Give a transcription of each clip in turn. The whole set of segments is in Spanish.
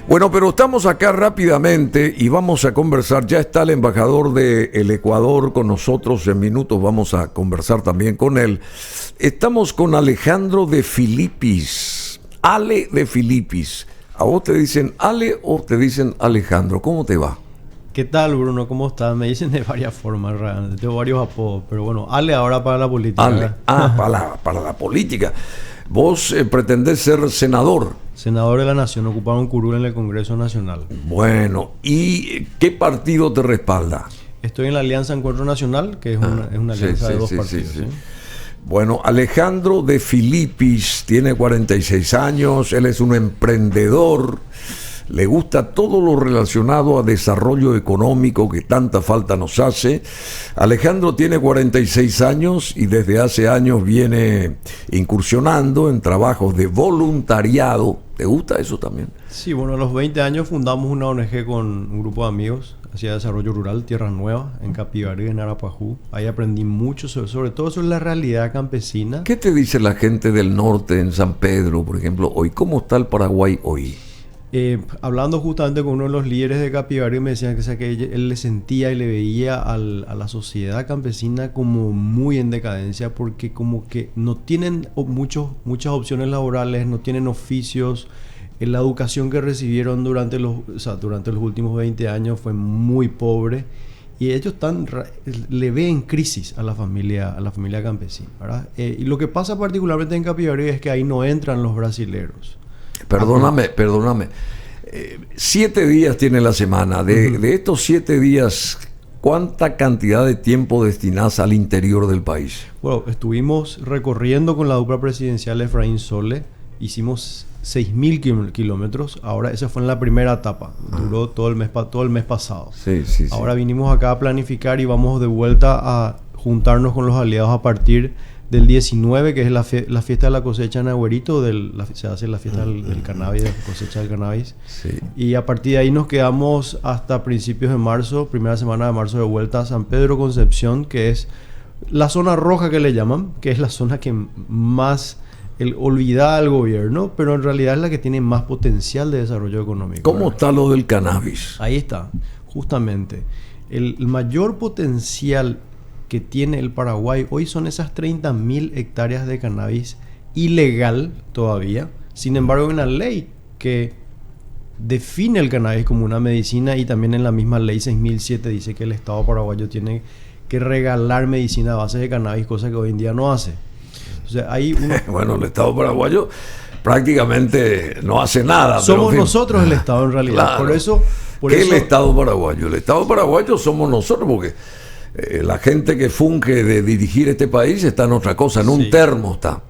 Bueno, pero estamos acá rápidamente y vamos a conversar. Ya está el embajador del Ecuador con nosotros. En minutos vamos a conversar también con él. Estamos con Alejandro de Filipis. Ale de Filipis. ¿A vos te dicen Ale o te dicen Alejandro? ¿Cómo te va? ¿Qué tal, Bruno? ¿Cómo estás? Me dicen de varias formas, realmente. Tengo varios apodos, pero bueno, Ale ahora para la política. Ale. Para la política. Vos pretendés ser senador. Senador de la Nación, ocupar un curul en el Congreso Nacional. Bueno, ¿y qué partido te respalda? Estoy en la Alianza Encuentro Nacional, que es una alianza de dos partidos. ¿Sí? Bueno, Alejandro de Filipis tiene 46 años, él es un emprendedor, le gusta todo lo relacionado a desarrollo económico que tanta falta nos hace. Alejandro tiene 46 años y desde hace años viene incursionando en trabajos de voluntariado. ¿Te gusta eso también? Sí, bueno, a los 20 años fundamos una ONG con un grupo de amigos hacia desarrollo rural, Tierras Nuevas, en Capivarí, en Arapajú. Ahí aprendí mucho sobre todo sobre la realidad campesina. ¿Qué te dice la gente del norte, en San Pedro, por ejemplo, hoy? ¿Cómo está el Paraguay hoy? Hablando justamente con uno de los líderes de Capivarí, me decían que él le sentía y le veía a la sociedad campesina como muy en decadencia, porque como que no tienen muchas opciones laborales, no tienen oficios. La educación que recibieron durante los últimos 20 años fue muy pobre y ellos le ven crisis a la familia campesina, ¿verdad? Y lo que pasa particularmente en Capivarí es que ahí no entran los brasileros. Perdóname. 7 días tiene la semana. De estos 7 días, ¿cuánta cantidad de tiempo destinás al interior del país? Bueno, estuvimos recorriendo con la dupla presidencial Efraín Sole. Hicimos 6.000 kilómetros. Ahora esa fue en la primera etapa. Duró todo el mes pasado. Sí. Ahora vinimos acá a planificar y vamos de vuelta a juntarnos con los aliados a partir del 19, que es la fiesta de la cosecha en Agüerito. Se hace la fiesta del cannabis, de la cosecha del cannabis. Sí. Y a partir de ahí nos quedamos hasta principios de marzo, primera semana de marzo, de vuelta a San Pedro Concepción, que es la zona roja que le llaman, que es la zona que más olvidada al gobierno, pero en realidad es la que tiene más potencial de desarrollo económico. ¿Cómo está lo del cannabis? Ahí está, justamente. El mayor potencial que tiene el Paraguay hoy son esas 30.000 hectáreas de cannabis ilegal todavía. Sin embargo, hay una ley que define el cannabis como una medicina, y también en la misma ley 6007 dice que el Estado paraguayo tiene que regalar medicina a base de cannabis, cosa que hoy en día no hace. O sea, bueno, el Estado paraguayo prácticamente no hace nada. Somos nosotros el Estado en realidad. Claro. ¿Qué es el Estado paraguayo? El Estado paraguayo somos nosotros, porque la gente que funge de dirigir este país está en otra cosa, en un termo está.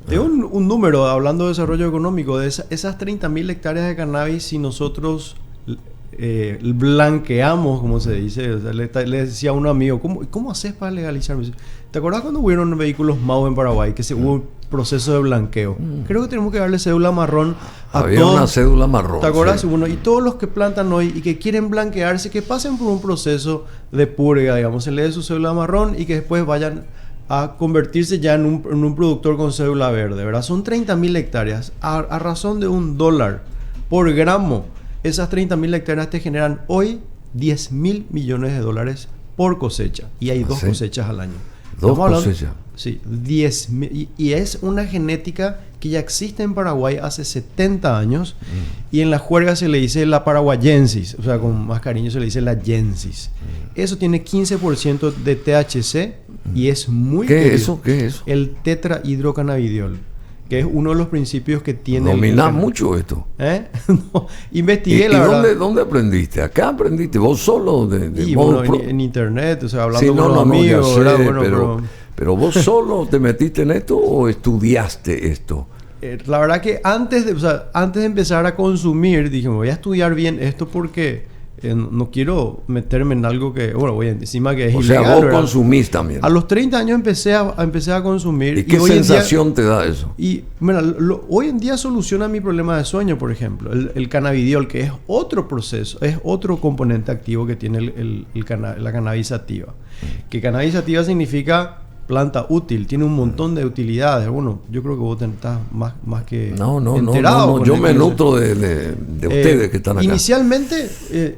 Tengo un número, hablando de desarrollo económico, de esas 30.000 hectáreas de cannabis. Si nosotros blanqueamos, como se dice, o sea, le decía a un amigo, ¿cómo haces para legalizar? ¿Te acuerdas cuando hubieron vehículos MAU en Paraguay, que hubo un proceso de blanqueo? Creo que tenemos que darle cédula marrón a Había todos. Una cédula marrón. ¿Te acuerdas? Sí. Bueno, y todos los que plantan hoy y que quieren blanquearse, que pasen por un proceso de purga, digamos, se le dé su cédula marrón y que después vayan a convertirse ya en un productor con cédula verde, ¿verdad? Son 30.000 hectáreas. A razón de $1 por gramo, esas 30.000 hectáreas te generan hoy $10.000 millones por cosecha. Y hay 2 cosechas al año. ¿2 cosechas? Sí, 10.000. Y es una genética que ya existe en Paraguay hace 70 años. Y en la juerga se le dice la paraguayensis. O sea, con más cariño se le dice la yensis. Eso tiene 15% de THC y es muy... ¿Qué es eso? El tetrahidrocannabidiol, que es uno de los principios que tiene... Dominás mucho esto. No, investigué, la verdad. ¿Dónde aprendiste? ¿Acá aprendiste? ¿Vos solo? En internet, o sea, hablando con los amigos. Ya sé, pero ¿vos solo te metiste en esto o estudiaste esto? La verdad que antes de empezar a consumir, dije, me voy a estudiar bien esto porque no quiero meterme en algo que, bueno, voy encima que es ilegal. O sea, vos ¿verdad? Consumís también. A los 30 años empecé a consumir. ¿Y qué sensación te da eso? Y mira, hoy en día soluciona mi problema de sueño, por ejemplo. El cannabidiol, que es otro proceso, es otro componente activo que tiene la cannabis sativa. Que cannabis sativa significa planta útil, tiene un montón de utilidades. Bueno, yo creo que vos estás más que enterado. con Yo el- me nutro de ustedes que están acá. Inicialmente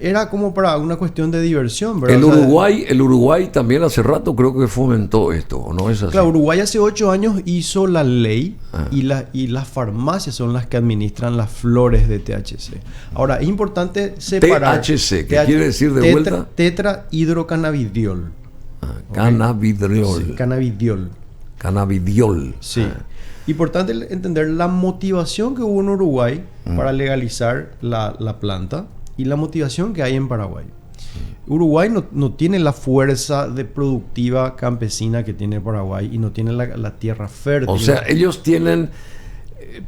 era como para una cuestión de diversión, ¿verdad? El O sea, Uruguay también hace rato creo que fomentó esto, ¿o no es así? claro, Uruguay hace 8 años hizo la ley y las farmacias son las que administran las flores de THC. Ahora, es importante separar... THC, ¿qué quiere decir de vuelta? Tetrahidrocannabidiol. Cannabidiol. Sí, cannabidiol. Cannabidiol. Sí. Importante entender la motivación que hubo en Uruguay para legalizar la planta y la motivación que hay en Paraguay. Uruguay no tiene la fuerza de productiva campesina que tiene Paraguay y no tiene la tierra fértil. O sea, ellos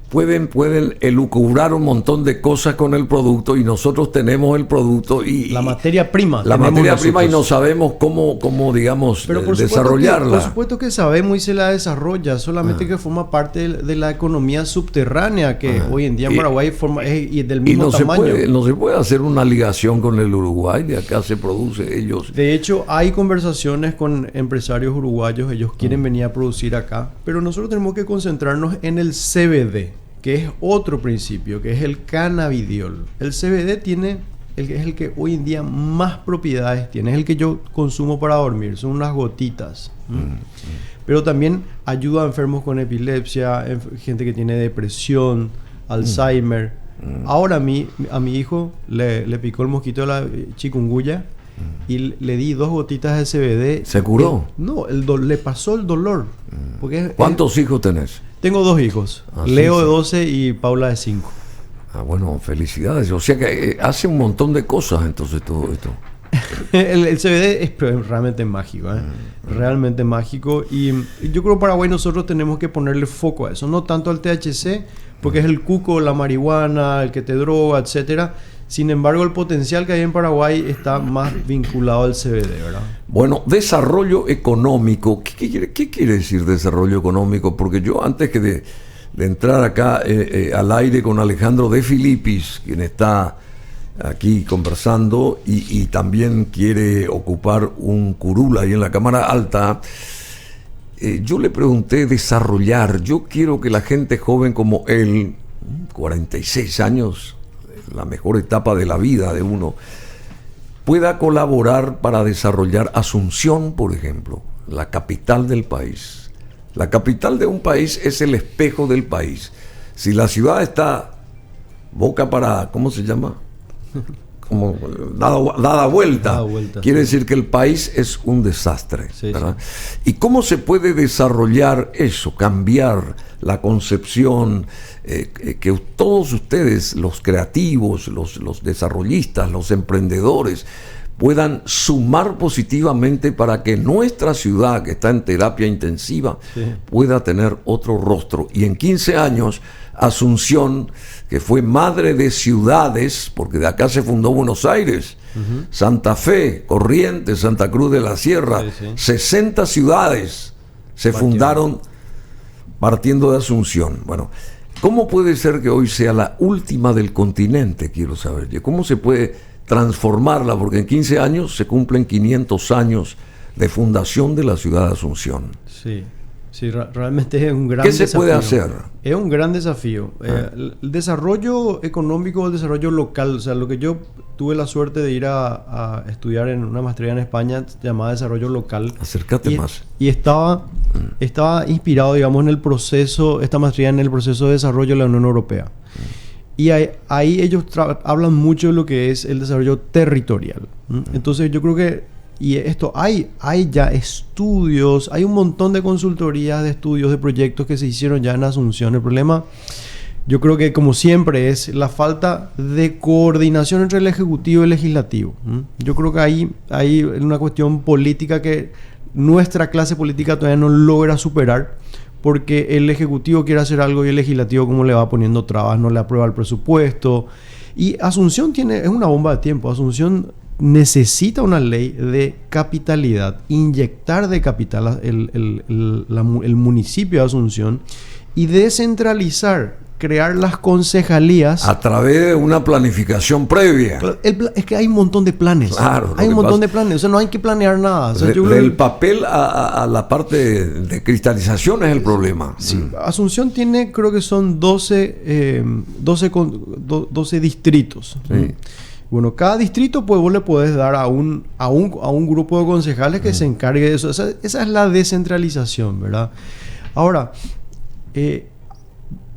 pueden elucubrar un montón de cosas con el producto y nosotros tenemos el producto y la materia prima. la tenemos materia prima y nosotros. no sabemos cómo digamos, Pero por desarrollarla. por supuesto que sabemos y se la desarrolla, solamente que forma parte de la economía subterránea que hoy en día en Paraguay es del Y mismo tamaño. no se puede hacer una ligación con el Uruguay, de acá se produce ellos. De hecho, hay conversaciones con empresarios uruguayos, ellos quieren venir a producir acá, pero nosotros tenemos que concentrarnos en el CBD, que es otro principio, que es el cannabidiol. El CBD es el que hoy en día más propiedades tiene, es el que yo consumo para dormir, son unas gotitas. Pero también ayuda a enfermos con epilepsia, gente que tiene depresión, Alzheimer. Ahora a mi hijo le picó el mosquito de la chikungunya y le di 2 gotitas de CBD. ¿Se curó? No, le pasó el dolor. Porque ¿Cuántos hijos tenés? Tengo 2 hijos, Sí, Leo sí. de 12 y Paula de 5. Bueno, felicidades. O sea que hace un montón de cosas entonces todo esto. El CBD es realmente mágico, realmente mágico. Y yo creo que Paraguay nosotros tenemos que ponerle foco a eso, no tanto al THC, porque es el cuco, la marihuana, el que te droga, etcétera. Sin embargo, el potencial que hay en Paraguay está más vinculado al CBD, ¿verdad? Bueno, desarrollo económico. ¿Qué quiere decir desarrollo económico? Porque yo antes que de entrar acá al aire con Alejandro de Filipis, quien está aquí conversando y también quiere ocupar un curul ahí en la Cámara Alta, yo le pregunté desarrollar. Yo quiero que la gente joven como él, 46 años, la mejor etapa de la vida de uno, pueda colaborar para desarrollar Asunción, por ejemplo, la capital del país. La capital de un país es el espejo del país. Si la ciudad está boca para, ¿cómo se llama? Como dada vuelta, quiere decir que el país es un desastre, sí, ¿verdad? ¿Y cómo se puede desarrollar eso, cambiar la concepción, que todos ustedes, los creativos, los desarrollistas, los emprendedores, puedan sumar positivamente para que nuestra ciudad, que está en terapia intensiva, pueda tener otro rostro? Y en 15 años, Asunción, que fue madre de ciudades, porque de acá se fundó Buenos Aires, Santa Fe, Corrientes, Santa Cruz de la Sierra, 60 ciudades se fundaron partiendo de Asunción. Bueno, ¿cómo puede ser que hoy sea la última del continente? Quiero saber yo. ¿Cómo se puede transformarla? Porque en 15 años se cumplen 500 años de fundación de la ciudad de Asunción. Sí, realmente es un gran desafío. ¿Qué se puede hacer? Es un gran desafío. El desarrollo económico, el desarrollo local, o sea, lo que yo tuve la suerte de ir a estudiar en una maestría en España llamada Desarrollo Local. Acércate más. Y estaba inspirado, digamos, en el proceso, esta maestría en el proceso de desarrollo de la Unión Europea. Y ahí ellos hablan mucho de lo que es el desarrollo territorial. Entonces yo creo que hay ya estudios, hay un montón de consultorías, de estudios, de proyectos que se hicieron ya en Asunción. El problema, yo creo que como siempre, es la falta de coordinación entre el Ejecutivo y el Legislativo. Yo creo que hay una cuestión política que nuestra clase política todavía no logra superar, porque el Ejecutivo quiere hacer algo y el Legislativo como le va poniendo trabas, no le aprueba el presupuesto. Y Asunción es una bomba de tiempo. Asunción necesita una ley de capitalidad, inyectar de capital el municipio de Asunción y descentralizar crear las concejalías. A través de una planificación previa. Es que hay un montón de planes. Claro, hay un montón de planes. O sea, no hay que planear nada. O sea, del papel a la parte de cristalización es el problema. Sí. Asunción tiene, creo que son 12 distritos. Sí. Bueno, cada distrito, pues vos le podés dar a un grupo de concejales que se encargue de eso. Esa es la descentralización, ¿verdad? Ahora,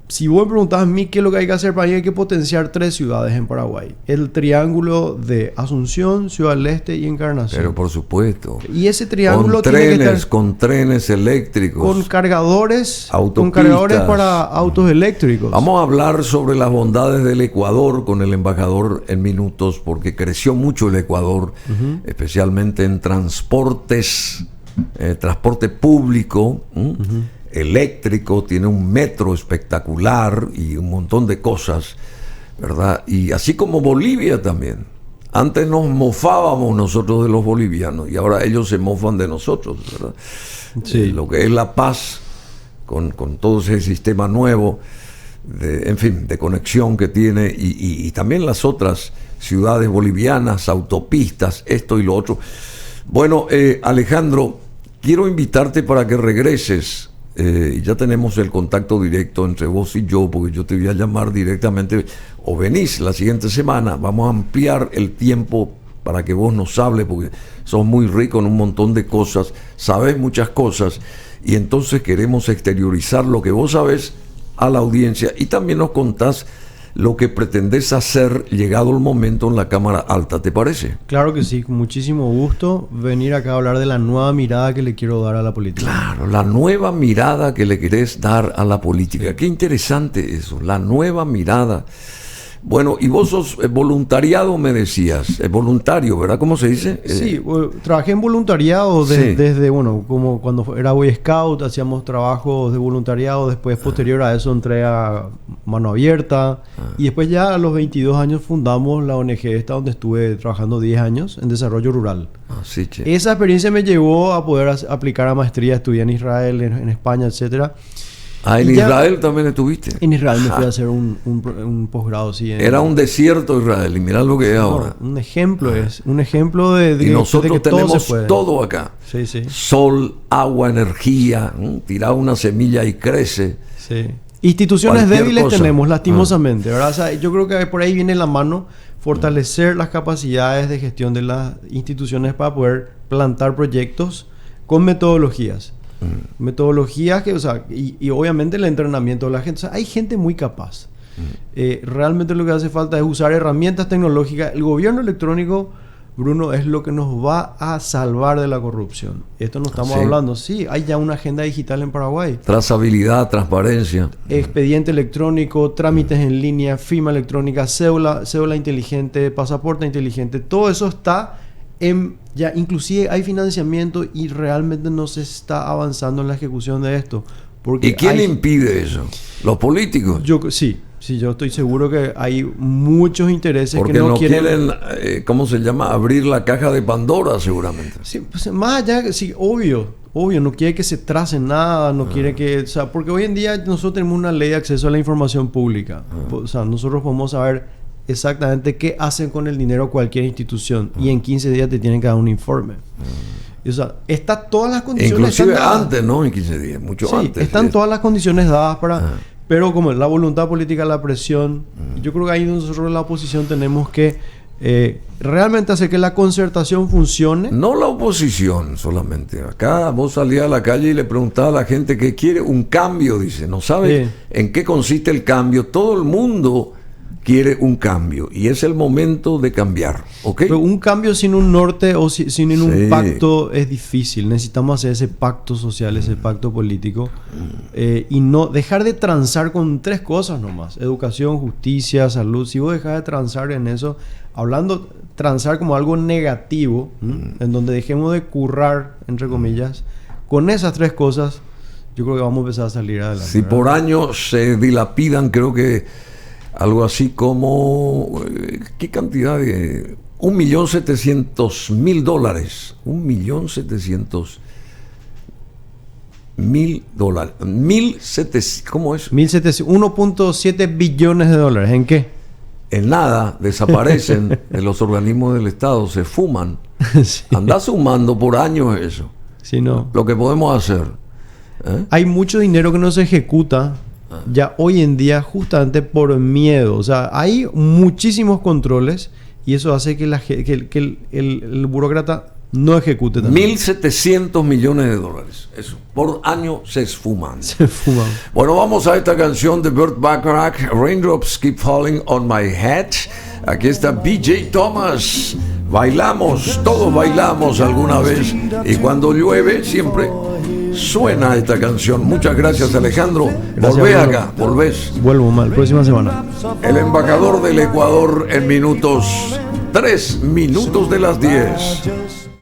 si vos me preguntás a mí qué es lo que hay que hacer, para mí hay que potenciar 3 ciudades en Paraguay. El triángulo de Asunción, Ciudad del Este y Encarnación. Pero por supuesto. Y ese triángulo con tiene trenes, que estar con trenes eléctricos. con cargadores autopistas, para autos eléctricos. Vamos a hablar sobre las bondades del Ecuador con el embajador en minutos, porque creció mucho el Ecuador, especialmente en transportes, transporte público, eléctrico, tiene un metro espectacular y un montón de cosas, ¿verdad? Y así como Bolivia también. Antes nos mofábamos nosotros de los bolivianos y ahora ellos se mofan de nosotros, ¿verdad? Sí. Lo que es La Paz, con todo ese sistema nuevo, en fin, de conexión que tiene, y también las otras ciudades bolivianas, autopistas, esto y lo otro. Bueno, Alejandro, quiero invitarte para que regreses. Ya tenemos el contacto directo entre vos y yo, porque yo te voy a llamar directamente, o venís la siguiente semana. Vamos a ampliar el tiempo para que vos nos hables, porque sos muy rico en un montón de cosas, sabés muchas cosas, y entonces queremos exteriorizar lo que vos sabés a la audiencia, y también nos contás lo que pretendés hacer llegado el momento en la Cámara Alta, ¿te parece? Claro que sí, con muchísimo gusto venir acá a hablar de la nueva mirada que le quiero dar a la política. Claro, la nueva mirada que le querés dar a la política. Sí. Qué interesante eso, la nueva mirada. Bueno, y vos sos voluntariado, me decías, voluntario, ¿verdad? ¿Cómo se dice? Sí, trabajé en voluntariado desde, bueno, como cuando era Boy Scout, hacíamos trabajos de voluntariado, después posterior a eso entré a Mano Abierta, y después ya a los 22 años fundamos la ONG esta, donde estuve trabajando 10 años en desarrollo rural. Sí, che. Esa experiencia me llevó a poder aplicar a maestría, estudié en Israel, en España, etcétera. ¿En Israel también estuviste? En Israel me fui a hacer un posgrado, sí. Era un desierto Israel, y mirá lo que es ahora. Un ejemplo de y nosotros de que tenemos todo acá. Sí, sí. Sol, agua, energía, tirar una semilla y crece. Sí. Instituciones Cualquier débiles cosa. tenemos, lastimosamente, ¿verdad? O sea, yo creo que por ahí viene la mano fortalecer las capacidades de gestión de las instituciones para poder plantar proyectos con metodologías. Metodologías que, o sea, y obviamente el entrenamiento de la gente. O sea, hay gente muy capaz. Realmente lo que hace falta es usar herramientas tecnológicas. El gobierno electrónico, Bruno, es lo que nos va a salvar de la corrupción. Esto no estamos hablando. Sí, hay ya una agenda digital en Paraguay. Trazabilidad, transparencia. Expediente electrónico, trámites en línea, firma electrónica, cédula inteligente, pasaporte inteligente. Todo eso está ya inclusive hay financiamiento y realmente no se está avanzando en la ejecución de esto. Porque ¿y quién impide eso? ¿Los políticos? Yo estoy seguro que hay muchos intereses porque que no quieren ¿cómo se llama? Abrir la caja de Pandora, seguramente. Sí, pues, más allá, sí, obvio, no quiere que se trace nada, no quiere que, o sea, porque hoy en día nosotros tenemos una ley de acceso a la información pública. O sea, nosotros podemos saber exactamente qué hacen con el dinero cualquier institución y en 15 días te tienen que dar un informe. O sea, todas las condiciones inclusive antes, ¿no? En 15 días, mucho antes. Están todas las condiciones dadas para... Pero como la voluntad política, la presión, yo creo que ahí nosotros en la oposición tenemos que realmente hacer que la concertación funcione. No la oposición solamente. Acá vos salías a la calle y le preguntabas a la gente que quiere un cambio, dice. No sabe en qué consiste el cambio. Todo el mundo quiere un cambio y es el momento de cambiar, ¿ok? Pero un cambio sin un norte o sin un pacto es difícil. Necesitamos hacer ese pacto social, ese pacto político y no dejar de transar con 3 cosas nomás: educación, justicia, salud. Si vos dejás de transar en eso, transar como algo negativo, en donde dejemos de currar, entre comillas, con esas 3 cosas, yo creo que vamos a empezar a salir adelante. Si por año se dilapidan, creo que algo así como... ¿qué cantidad de...? $1.700.000. $1.700.000. $1.000. 1.700, ¿cómo es? 1.700, 1.7 billones de dólares. ¿En qué? En nada, desaparecen de los organismos del Estado, se fuman. Sí. Anda sumando por años eso. Sí, no. Lo que podemos hacer. Hay mucho dinero que no se ejecuta ya hoy en día justamente por miedo. O sea, hay muchísimos controles y eso hace que, el burócrata no ejecute también. 1.700 millones de dólares. Eso. Por año se esfuman. Se fuman. Bueno, vamos a esta canción de Burt Bacharach, Raindrops Keep Falling on My Head. Aquí está BJ Thomas. Bailamos, todos bailamos alguna vez. Y cuando llueve, siempre suena esta canción. Muchas gracias, Alejandro. Volvé acá, volvés. Vuelvo mal, próxima semana. El embajador del Ecuador en minutos, 3 minutos de las 10.